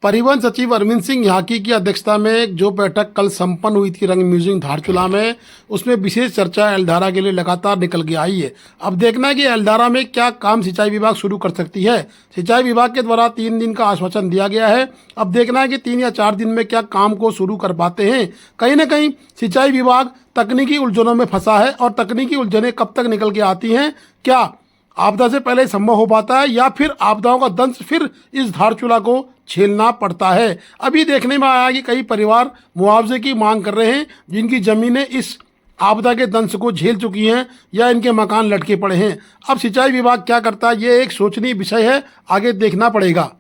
परिवहन सचिव अरविंद सिंह याकी की अध्यक्षता में जो बैठक कल संपन्न हुई थी रंग म्यूजियम धारचूला में, उसमें विशेष चर्चा एल्डारा के लिए लगातार निकल के आई है। अब देखना है कि एल्डारा में क्या काम सिंचाई विभाग शुरू कर सकती है। सिंचाई विभाग के द्वारा 3 दिन का आश्वासन दिया गया है। अब देखना है कि 3 या 4 दिन में क्या काम को शुरू कर पाते हैं। कहीं ना कहीं सिंचाई विभाग तकनीकी उलझनों में फंसा है और तकनीकी उलझनें कब तक निकल के आती हैं, क्या आपदा से पहले संभव हो पाता है या फिर आपदाओं का दंश फिर इस धारचूला को झेलना पड़ता है। अभी देखने में आया कि कई परिवार मुआवजे की मांग कर रहे हैं जिनकी जमीनें इस आपदा के दंश को झेल चुकी हैं या इनके मकान लटके पड़े हैं। अब सिंचाई विभाग क्या करता है, ये एक सोचनीय विषय है, आगे देखना पड़ेगा।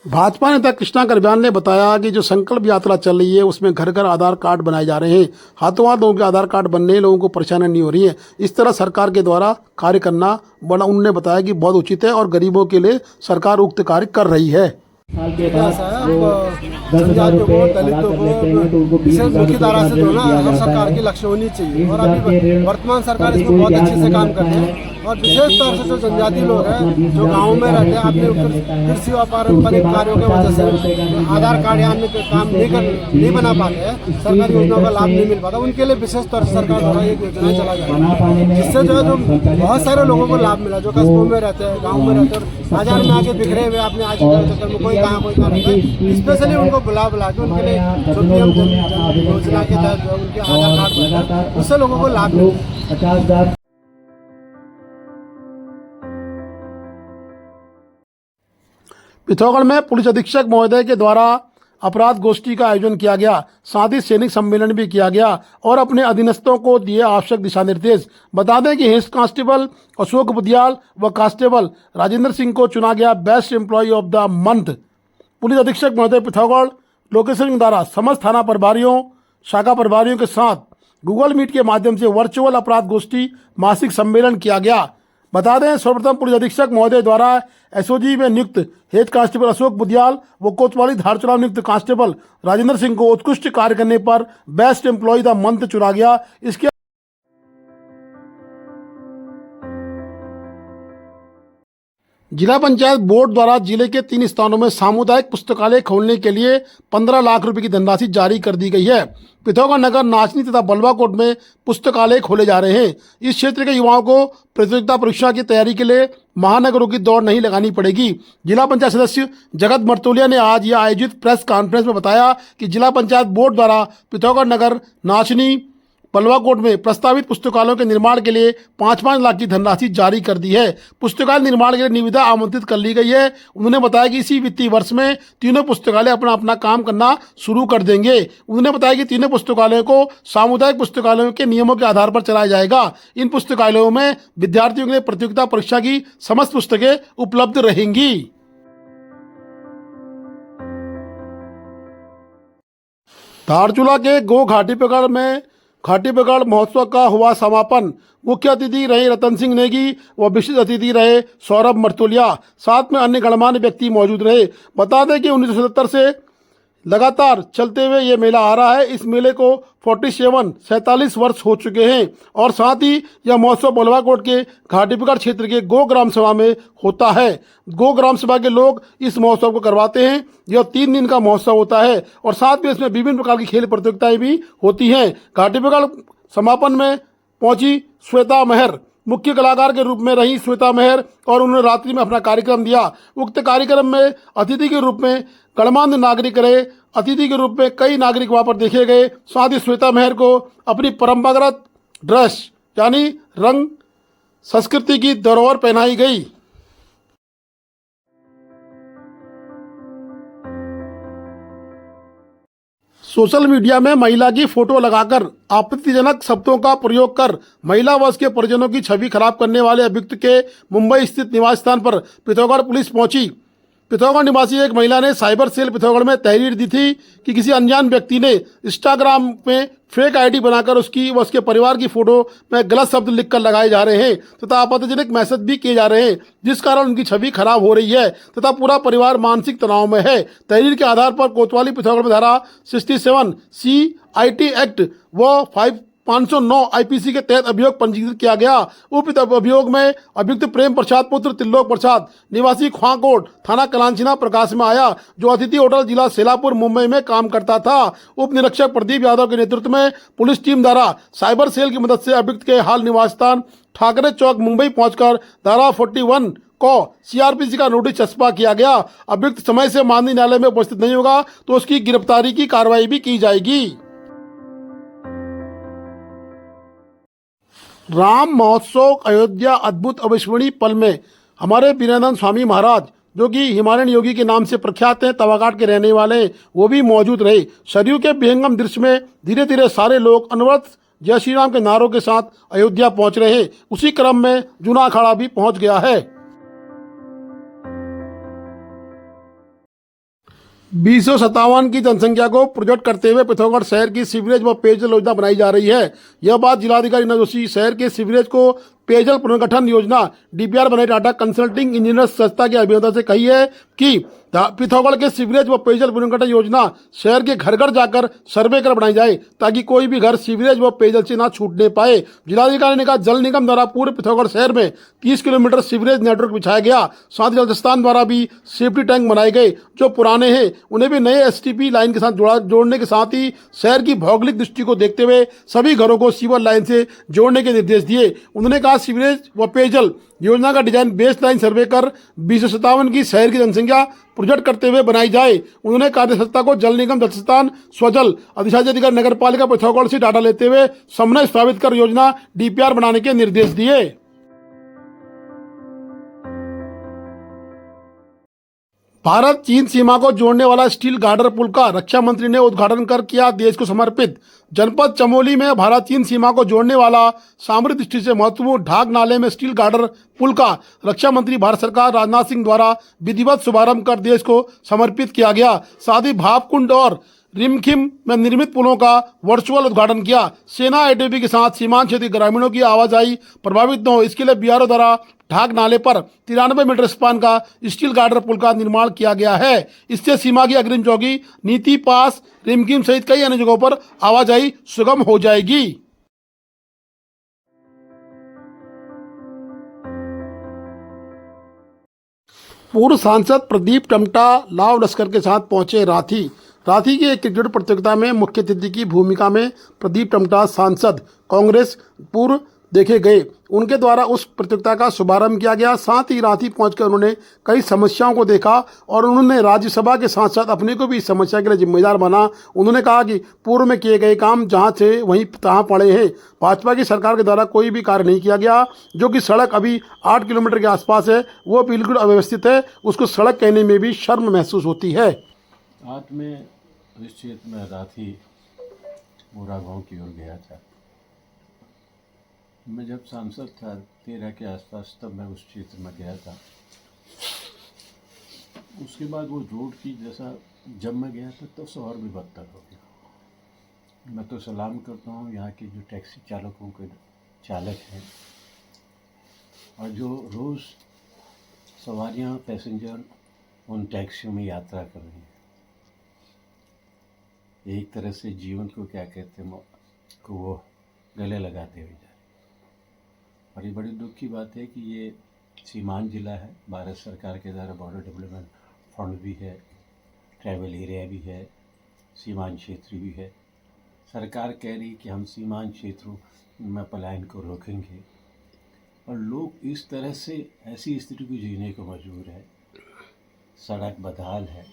भाजपा नेता कृष्णा करब्याल ने बताया कि जो संकल्प यात्रा चल रही है उसमें घर घर आधार कार्ड बनाए जा रहे हैं। हाथों हाथ लोगों के आधार कार्ड बनने लोगों को परेशानी नहीं हो रही है। इस तरह सरकार के द्वारा कार्य करना बड़ा उन्होंने बताया कि बहुत उचित है और गरीबों के लिए सरकार उक्त कार्य कर रही है। जनजातियों को, दलितों को विशेष मुख्य धारा से जोड़ना हर सरकार की लक्ष्य होनी चाहिए और अभी वर्तमान सरकार इसमें बहुत अच्छे से काम कर रही है। और विशेष तौर से जो जनजाति लोग हैं जो गाँव में रहते हैं अपने कृषि और पारंपरिक कार्यों की वजह से आधार कार्ड या अन्य काम नहीं बना पाते हैं, सरकारी योजनाओं का लाभ नहीं मिल पाता, उनके लिए विशेष तौर से सरकार द्वारा एक योजना चला जाए जिससे जो बहुत सारे लोगों को लाभ मिला जो कस्बों में रहते हैं, गाँव में रहते हैं, बाजार में आके बिखरे हुए अपने आज चक्कर में कोई कहाँ रहता है, स्पेशली उनको बुला के उनके लिए जो पीएम योजना के तहत जो उनके आधार कार्ड बनता है उससे लोगों को लाभ मिले। पिथौरागढ़ में पुलिस अधीक्षक महोदय के द्वारा अपराध गोष्ठी का आयोजन किया गया। साथ ही सैनिक सम्मेलन भी किया गया और अपने अधीनस्थों को दिए आवश्यक दिशा निर्देश। बता दें कि हेड कांस्टेबल अशोक बुधियाल व कांस्टेबल राजेंद्र सिंह को चुना गया best employee of the month. Police अधीक्षक महोदय पिथौरागढ़ लोकेशन के द्वारा समस्त थाना प्रभारियों, शाखा प्रभारियों के साथ गूगल मीट के माध्यम से वर्चुअल अपराध गोष्ठी मासिक सम्मेलन किया गया। बता दें सर्वप्रथम पुलिस अधीक्षक महोदय द्वारा एसओजी में नियुक्त हेड कांस्टेबल अशोक बुधियाल व कोतवाली धारचूला नियुक्त कांस्टेबल राजेंद्र सिंह को उत्कृष्ट कार्य करने पर बेस्ट एम्प्लॉय द मंथ चुना गया। इसके जिला पंचायत बोर्ड द्वारा जिले के 3 स्थानों में सामुदायिक पुस्तकालय खोलने के लिए 15 लाख रुपए की धनराशि जारी कर दी गई है। पिथौरागढ़ नगर, नाचनी तथा बलवाकोट में पुस्तकालय खोले जा रहे हैं। इस क्षेत्र के युवाओं को प्रतियोगिता परीक्षा की तैयारी के लिए महानगरों की दौड़ नहीं लगानी पड़ेगी। जिला पंचायत सदस्य जगत मर्तोलिया ने आज यह आयोजित प्रेस कॉन्फ्रेंस में बताया कि जिला पंचायत बोर्ड द्वारा पिथौरागढ़ नगर, नाचनी, बलवाकोट में प्रस्तावित पुस्तकालयों के निर्माण के लिए 5-5 लाख की धनराशि जारी कर दी है। पुस्तकालय निर्माण के लिए निविदा आमंत्रित कर ली गई है। उन्होंने बताया कि इसी वित्तीय वर्ष में तीनों पुस्तकालय अपना अपना काम करना शुरू कर देंगे। उन्होंने बताया कि तीनों पुस्तकालयों को सामुदायिक पुस्तकालयों के नियमों के आधार पर चलाया जाएगा। इन पुस्तकालयों में विद्यार्थियों के लिए प्रतियोगिता परीक्षा की समस्त पुस्तकें उपलब्ध रहेंगी। धारचूला के गो घाटी पकड़ महोत्सव का हुआ समापन। मुख्य अतिथि रहे रतन सिंह नेगी व विशिष्ट अतिथि रहे सौरभ मर्तोलिया। साथ में अन्य गणमान्य व्यक्ति मौजूद रहे। बता दें कि 1977 से लगातार चलते हुए ये मेला आ रहा है। इस मेले को 47 वर्ष हो चुके हैं और साथ ही यह महोत्सव बलवाकोट के घाटीपकड़ क्षेत्र के गो ग्राम सभा में होता है। गो ग्राम सभा के लोग इस महोत्सव को करवाते हैं। यह 3 दिन का महोत्सव होता है और साथ में इसमें विभिन्न प्रकार की खेल प्रतियोगिताएं भी होती हैं। घाटीपकड़ समापन में पहुंची श्वेता मेहर मुख्य कलाकार के रूप में रही। श्वेता मेहर और उन्होंने रात्रि में अपना कार्यक्रम दिया। उक्त कार्यक्रम में अतिथि के रूप में गणमान्य नागरिक रहे। अतिथि के रूप में कई नागरिक वहां पर देखे गए। साथ ही श्वेता मेहर को अपनी परंपरागत ड्रेस यानी रंग संस्कृति की धरोहर पहनाई गई। सोशल मीडिया में महिला की फोटो लगाकर आपत्तिजनक शब्दों का प्रयोग कर महिला व उसके परिजनों की छवि खराब करने वाले अभियुक्त के मुंबई स्थित निवास स्थान पर पिथौरागढ़ पुलिस पहुंची। पिथौरागढ़ निवासी एक महिला ने साइबर सेल पिथौरागढ़ में तहरीर दी थी कि किसी अनजान व्यक्ति ने इंस्टाग्राम में फेक आईडी बनाकर उसकी व उसके परिवार की फोटो में गलत शब्द लिखकर लगाए जा रहे हैं तथा आपत्तिजनक मैसेज भी किए जा रहे हैं, जिस कारण उनकी छवि खराब हो रही है तथा पूरा परिवार मानसिक तनाव में है। तहरीर के आधार पर कोतवाली पिथौरागढ़ में धारा 67 CIT एक्ट व 509 आईपीसी के तहत अभियोग पंजीकृत किया गया। उक्त अभियोग में अभियुक्त प्रेम प्रसाद पुत्र त्रिलोक प्रसाद निवासी ख्वाकोट थाना कलांचिना प्रकाश में आया, जो अतिथि होटल जिला सेलापुर मुंबई में काम करता था। उप निरीक्षक प्रदीप यादव के नेतृत्व में पुलिस टीम द्वारा साइबर सेल की मदद से अभियुक्त के हाल निवास स्थान ठाकरे चौक मुंबई पहुंचकर धारा 41 को सीआरपीसी का नोटिस चस्पा किया गया। अभियुक्त समय से माननीय न्यायालय में उपस्थित नहीं होगा तो उसकी गिरफ्तारी की कार्रवाई भी की जाएगी। राम महोत्सव अयोध्या अद्भुत अविस्मरणीय पल में हमारे बीरानंद स्वामी महाराज, जो कि हिमालयन योगी के नाम से प्रख्यात हैं, तवाघाट के रहने वाले हैं, वो भी मौजूद रहे। सरयू के विहंगम दृश्य में धीरे धीरे सारे लोग अनवरत जय श्री राम के नारों के साथ अयोध्या पहुंच रहे हैं। उसी क्रम में जूना अखाड़ा भी पहुंच गया है। 257 की जनसंख्या को प्रोजेक्ट करते हुए पिथौरागढ़ शहर की सीवरेज व पेयजल योजना बनाई जा रही है। यह बात जिलाधिकारी रीना जोशी शहर के सीवरेज को पेयजल पुनर्गठन योजना डीपीआर बनाई टाटा कंसल्टिंग इंजीनियर संस्था के अभियंता से कही है कि पिथौरागढ़ के सीवरेज व पेयजल पुनर्गठन योजना शहर के घर घर जाकर सर्वे कर बनाई जाए, ताकि कोई भी घर सीवरेज व पेयजल से ना छूटने पाए। जिलाधिकारी ने कहा जल निगम द्वारा पूरे पिथौरागढ़ शहर में 30 किलोमीटर सीवरेज नेटवर्क बिछाया गया। साथ ही राजस्थान द्वारा भी सेफ्टी टैंक बनाए गए, जो पुराने हैं उन्हें भी नए एसटीपी लाइन के साथ जोड़ने के साथ ही शहर की भौगोलिक दृष्टि को देखते हुए सभी घरों को सीवर लाइन से जोड़ने के निर्देश दिए। उन्होंने कहा सीवरेज व पेयजल योजना का डिजाइन बेस लाइन सर्वे कर 257 की शहर की जनसंख्या प्रोजेक्ट करते हुए बनाई जाए। उन्होंने कार्यसत्ता को जल निगम जलस्थान स्वजल अधिशासी अधिकारी नगर पालिका पिथौरागढ़ से डाटा लेते हुए समन्वय स्थापित कर योजना डीपीआर बनाने के निर्देश दिए। भारत चीन सीमा को जोड़ने वाला स्टील गार्डर पुल का रक्षा मंत्री ने उद्घाटन कर किया देश को समर्पित। जनपद चमोली में भारत चीन सीमा को जोड़ने वाला सामरिक दृष्टि से महत्वपूर्ण ढाक नाले में स्टील गार्डर पुल का रक्षा मंत्री भारत सरकार राजनाथ सिंह द्वारा विधिवत शुभारंभ कर देश को समर्पित किया गया। साथ ही भापकुंड और रिमखिम में निर्मित पुलों का वर्चुअल उद्घाटन किया। सेना आईटीबीपी के साथ सीमांत क्षेत्रीय ग्रामीणों की आवाजाही प्रभावित न हो, इसके लिए बीआरओ द्वारा ढाक नाले पर 93 मीटर स्पान का स्टील गार्डर पुल का निर्माण किया गया है। इससे सीमा की अग्रिम चौकी नीति पास रिमखिम सहित कई अन्य जगहों पर आवाजाही सुगम हो जाएगी। पूर्व सांसद प्रदीप टमटा लाव लश्कर के साथ पहुंचे रांची की एक क्रिकेट प्रतियोगिता में मुख्य अतिथि की भूमिका में प्रदीप टमटा सांसद कांग्रेस पूर्व देखे गए। उनके द्वारा उस प्रतियोगिता का शुभारंभ किया गया। साथ ही रांची पहुंचकर उन्होंने कई समस्याओं को देखा और उन्होंने राज्यसभा के साथ साथ अपने को भी इस समस्या के लिए जिम्मेदार माना। उन्होंने कहा कि पूर्व में किए गए काम जहां से वहीं तहां पड़े हैं। भाजपा की सरकार के द्वारा कोई भी कार्य नहीं किया गया। जो कि सड़क अभी 8 किलोमीटर के आसपास है वो बिल्कुल अव्यवस्थित है, उसको सड़क कहने में भी शर्म महसूस होती है। आज मैं इस क्षेत्र में रांची मोरा गाँव की ओर गया था। मैं जब सांसद था 13 के आसपास, तब मैं उस क्षेत्र में गया था। उसके बाद वो रोड की जैसा जब मैं गया था तब से और भी बदतर हो गया। मैं तो सलाम करता हूँ यहाँ के जो टैक्सी चालकों के चालक हैं और जो रोज़ सवारियाँ पैसेंजर उन टैक्सियों में यात्रा कर रही हैं। एक तरह से जीवन को क्या कहते हैं को वो गले लगाते हुए जा रहे। और ये बड़ी दुख की बात है कि ये सीमांत जिला है, भारत सरकार के द्वारा बॉर्डर डेवलपमेंट फंड भी है, ट्राइबल एरिया भी है, सीमांत क्षेत्र भी है। सरकार कह रही कि हम सीमांत क्षेत्रों में पलायन को रोकेंगे और लोग इस तरह से ऐसी स्थिति को जीने को मजबूर है। सड़क बदहाल है।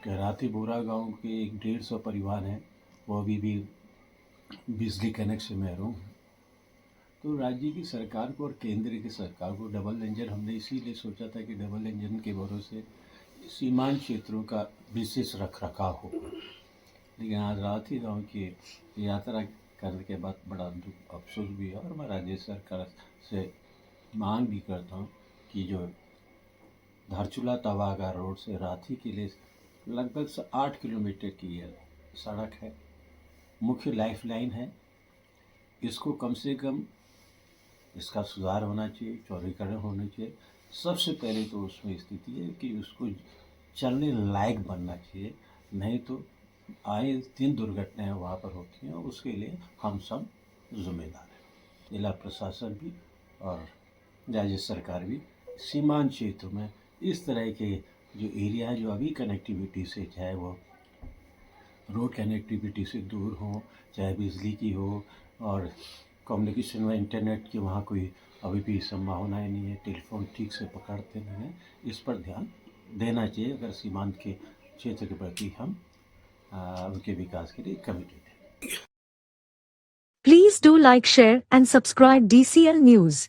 रांची बोरा गांव के 150 परिवार हैं, वो अभी भी बिजली कनेक्शन में महरूम हैं। तो राज्य की सरकार को और केंद्र की सरकार को डबल इंजन, हमने इसीलिए सोचा था कि डबल इंजन के भरोसे सीमांत क्षेत्रों का विशेष रख रखाव हो। लेकिन आज रांची गांव की यात्रा करने के बाद बड़ा दुख अफसोस भी है और मैं राज्य सरकार से मांग भी करता हूं कि जो धारचूला तवागा रोड से रांची के लिए लगभग 8 किलोमीटर की सड़क है, मुख्य लाइफलाइन है। इसको कम से कम इसका सुधार होना चाहिए, चौड़ीकरण होना चाहिए। सबसे पहले तो उसमें स्थिति है कि उसको चलने लायक बनना चाहिए, नहीं तो आए दिन दुर्घटनाएं वहाँ पर होती हैं, और उसके लिए हम सब जिम्मेदार हैं। जिला प्रशासन भी और राज्य सरकार भी सीमांत क्षेत्र में इस तरह के जो एरिया है, जो अभी कनेक्टिविटी से, चाहे वो रोड कनेक्टिविटी से दूर हो, चाहे बिजली की हो, और कम्युनिकेशन में इंटरनेट की वहाँ कोई अभी भी संभावनाएं नहीं है, टेलीफोन ठीक से पकड़ते नहीं हैं, इस पर ध्यान देना चाहिए अगर सीमांत के क्षेत्र के प्रति हम उनके विकास के लिए कमिटेड हैं। Please do like, share and subscribe DCL News.